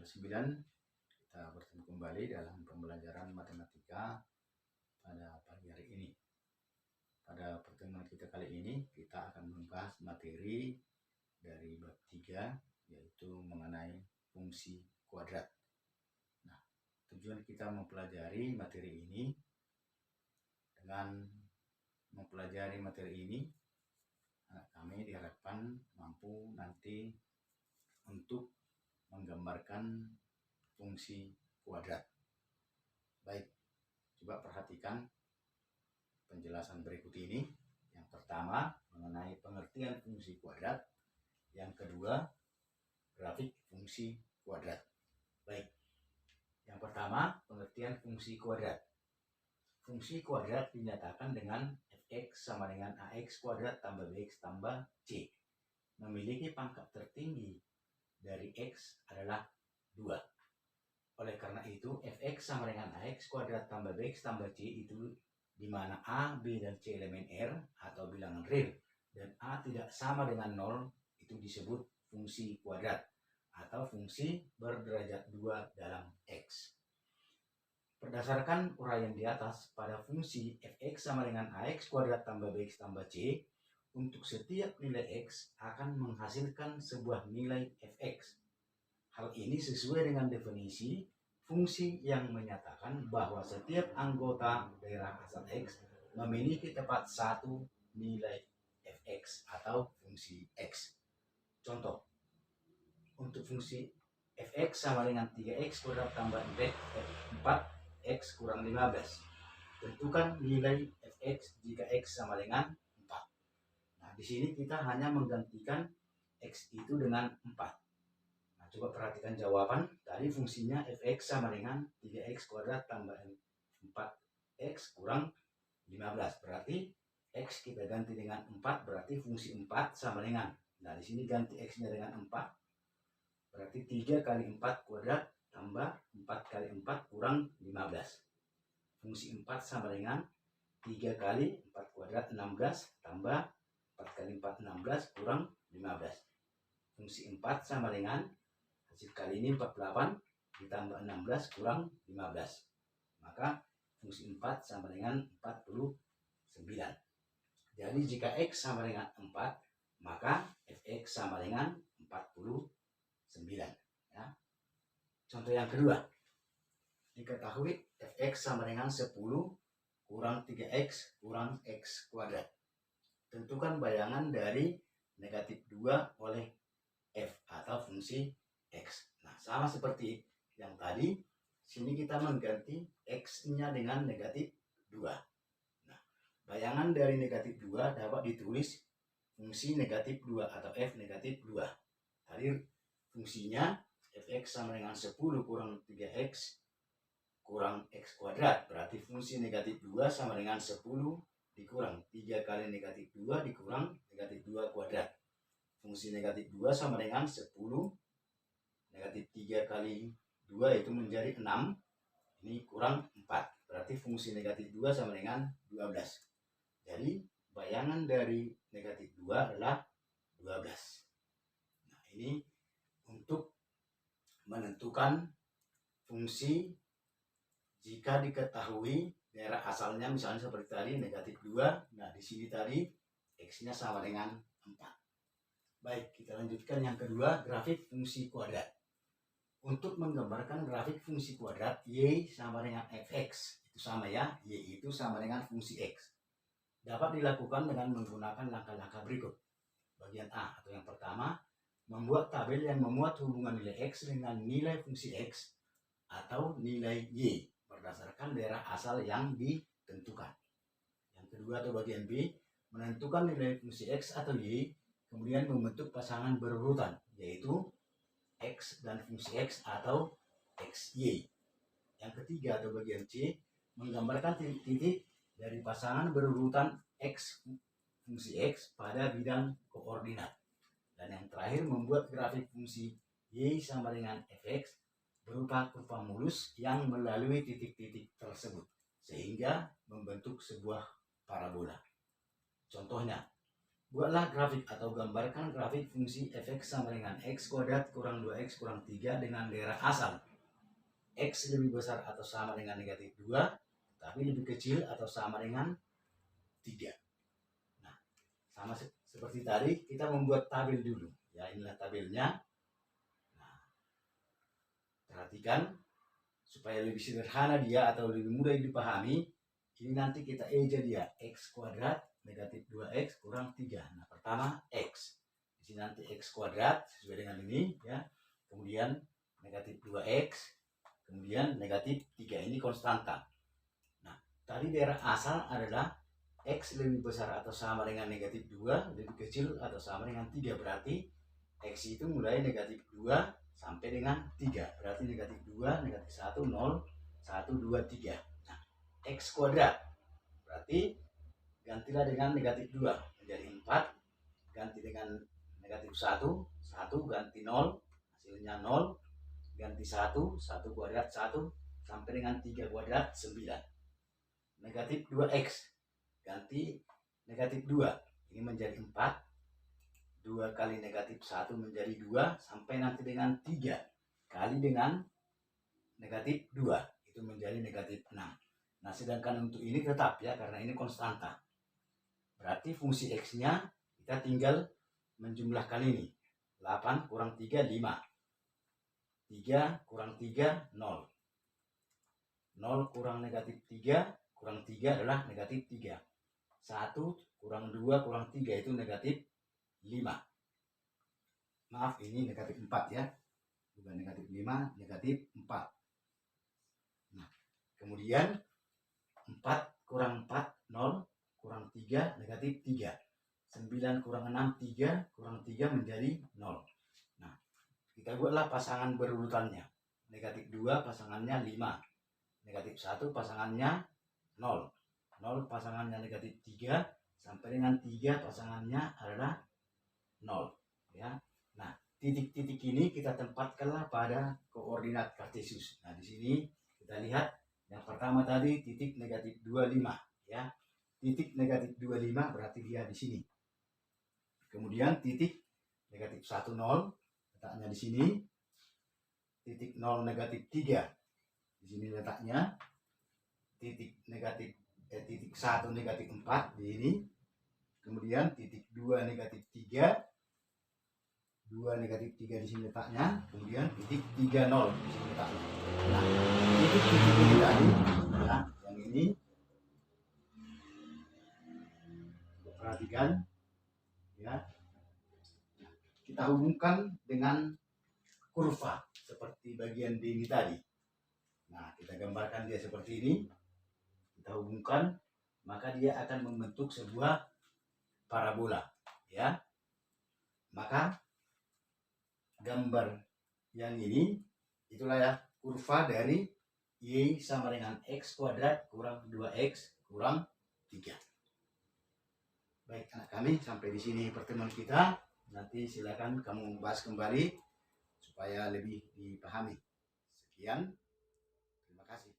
kelas 9, kita bertemu kembali dalam pembelajaran matematika pada pagi hari ini. Pada pertemuan kita kali ini, kita akan membahas materi dari bab 3, yaitu mengenai fungsi kuadrat. Nah, tujuan kita mempelajari materi ini, dengan mempelajari materi ini, anak kami diharapkan mampu nanti untuk menggambarkan fungsi kuadrat. Baik, coba perhatikan penjelasan berikut ini. Yang pertama, mengenai pengertian fungsi kuadrat. Yang kedua, grafik fungsi kuadrat. Baik, yang pertama, pengertian fungsi kuadrat. Fungsi kuadrat dinyatakan dengan fx sama dengan ax kuadrat tambah bx tambah c. Memiliki pangkat tertinggi dari x adalah 2. Oleh karena itu, fx sama dengan ax kuadrat tambah bx tambah c itu di mana a, b, dan c elemen R atau bilangan real, dan a tidak sama dengan 0 itu disebut fungsi kuadrat atau fungsi berderajat 2 dalam x. Berdasarkan uraian di atas, pada fungsi fx sama dengan ax kuadrat tambah bx tambah c, untuk setiap nilai x akan menghasilkan sebuah nilai fx. Hal ini sesuai dengan definisi fungsi yang menyatakan bahwa setiap anggota daerah asal x memiliki tepat satu nilai fx atau fungsi x. Contoh, untuk fungsi fx sama dengan 3x kuadrat tambah 4x kurang 15. Tentukan nilai fx jika x sama dengan 4. Nah, di sini kita hanya menggantikan x itu dengan 4. Coba perhatikan jawaban. Tadi fungsinya fx sama dengan 3x kuadrat tambah 4x kurang 15. Berarti x kita ganti dengan 4, berarti fungsi 4 sama dengan. Nah, di sini ganti x-nya dengan 4. Berarti 3 kali 4 kuadrat tambah 4 kali 4 kurang 15. Fungsi 4 sama dengan 3 kali 4 kuadrat 16 tambah 4 kali 4 16 kurang 15. Fungsi 4 sama dengan, hasil kali ini 48 ditambah 16 kurang 15. Maka fungsi 4 sama dengan 49. Jadi jika x sama dengan 4, maka fx sama dengan 49. Ya. Contoh yang kedua. Diketahui fx sama dengan 10 kurang 3x kurang x kuadrat. Tentukan bayangan dari negatif 2 oleh f atau fungsi x. Nah, sama seperti yang tadi, sini kita mengganti x-nya dengan negatif 2. Nah, bayangan dari negatif 2 dapat ditulis fungsi negatif 2 atau f negatif 2. Tadi fungsinya fx sama dengan 10 kurang 3x kurang x kuadrat. Berarti fungsi negatif 2 sama dengan 10 dikurang 3 kali negatif 2 dikurang negatif 2 kuadrat. Fungsi negatif 2 sama dengan 10. Negatif 3 kali 2 itu menjadi 6. Ini kurang 4. Berarti fungsi negatif 2 sama dengan 12. Jadi bayangan dari negatif 2 adalah 12. Nah, ini untuk menentukan fungsi jika diketahui daerah asalnya, misalnya seperti tadi negatif 2. Nah, di sini tadi x-nya sama dengan 4. Baik, kita lanjutkan yang kedua, grafik fungsi kuadrat. Untuk menggambarkan grafik fungsi kuadrat, y sama dengan fx. Itu sama ya, y itu sama dengan fungsi x. Dapat dilakukan dengan menggunakan langkah-langkah berikut. Bagian A atau yang pertama, membuat tabel yang memuat hubungan nilai x dengan nilai fungsi x atau nilai y berdasarkan daerah asal yang ditentukan. Yang kedua atau bagian B, menentukan nilai fungsi x atau y, kemudian membentuk pasangan berurutan, yaitu x dan fungsi x atau xy. Yang ketiga atau bagian C, menggambarkan titik-titik dari pasangan berurutan x fungsi x pada bidang koordinat. Dan yang terakhir, membuat grafik fungsi y sama dengan fx berupa kurva mulus yang melalui titik-titik tersebut sehingga membentuk sebuah parabola. Contohnya, buatlah grafik atau gambarkan grafik fungsi f(x) sama dengan x kuadrat kurang 2x kurang 3 dengan daerah asal x lebih besar atau sama dengan negatif 2, tapi lebih kecil atau sama dengan 3. Nah, sama seperti tadi, kita membuat tabel dulu. Ya, inilah tabelnya. Nah, perhatikan supaya lebih sederhana dia atau lebih mudah dipahami. Ini nanti kita eja dia x kuadrat negatif 2x kurang 3. Nah, pertama x. Di sini nanti x kuadrat sesuai dengan ini ya. Kemudian negatif 2x, kemudian negatif 3. Ini konstanta. Nah, tadi daerah asal adalah x lebih besar atau sama dengan negatif 2, lebih kecil atau sama dengan 3. Berarti x itu mulai negatif 2 sampai dengan 3. Berarti negatif 2, negatif 1, 0, 1, 2, 3. Nah, x kuadrat. Berarti gantilah dengan negatif 2 menjadi 4. Ganti dengan negatif 1, 1 ganti 0, hasilnya 0. Ganti 1, 1 kuadrat 1 sampai dengan 3 kuadrat 9. Negatif 2x ganti negatif 2, ini menjadi 4. 2 kali negatif 1 menjadi 2 sampai nanti dengan 3 kali dengan negatif 2, itu menjadi negatif 6. Nah, sedangkan untuk ini tetap ya, karena ini konstanta. Berarti fungsi x-nya kita tinggal menjumlahkan ini. 8 kurang 3, 5. 3 kurang 3, 0. 0 kurang negatif 3, kurang 3 adalah negatif 3. 1 kurang 2 kurang 3 itu negatif 5. Maaf, ini negatif 4 ya. Bukan negatif 5, negatif 4. Nah, kemudian 4 kurang 4, 0. Kurang 3, negatif 3. 9 kurang 6, 3. Kurang 3 menjadi 0. Nah, kita buatlah pasangan berurutannya. Negatif 2 pasangannya 5. Negatif 1 pasangannya 0. 0 pasangannya negatif 3. Sampai dengan 3 pasangannya adalah 0. Ya. Nah, titik-titik ini kita tempatkanlah pada koordinat kartesius. Nah, di sini kita lihat yang pertama tadi titik negatif 25 ya. Titik negatif 25 berarti dia di sini. Kemudian titik negatif 1, 0 letaknya di sini. Titik 0 negatif 3 di sini letaknya. Titik negatif titik 1 negatif 4 di ini. Kemudian titik 2 negatif 3. 2 negatif 3 di sini letaknya. Kemudian titik 3, 0 di sini letaknya. Nah, titik-titik ini tadi ya, yang ini perhatikan ya, kita hubungkan dengan kurva seperti bagian D ini tadi. Nah, kita gambarkan dia seperti ini, kita hubungkan, maka dia akan membentuk sebuah parabola ya. Maka gambar yang ini itulah ya kurva dari y sama dengan x kuadrat kurang 2x kurang 3. Baik anak kami, sampai di sini pertemuan kita. Nanti silakan kamu bahas kembali supaya lebih dipahami. Sekian, terima kasih.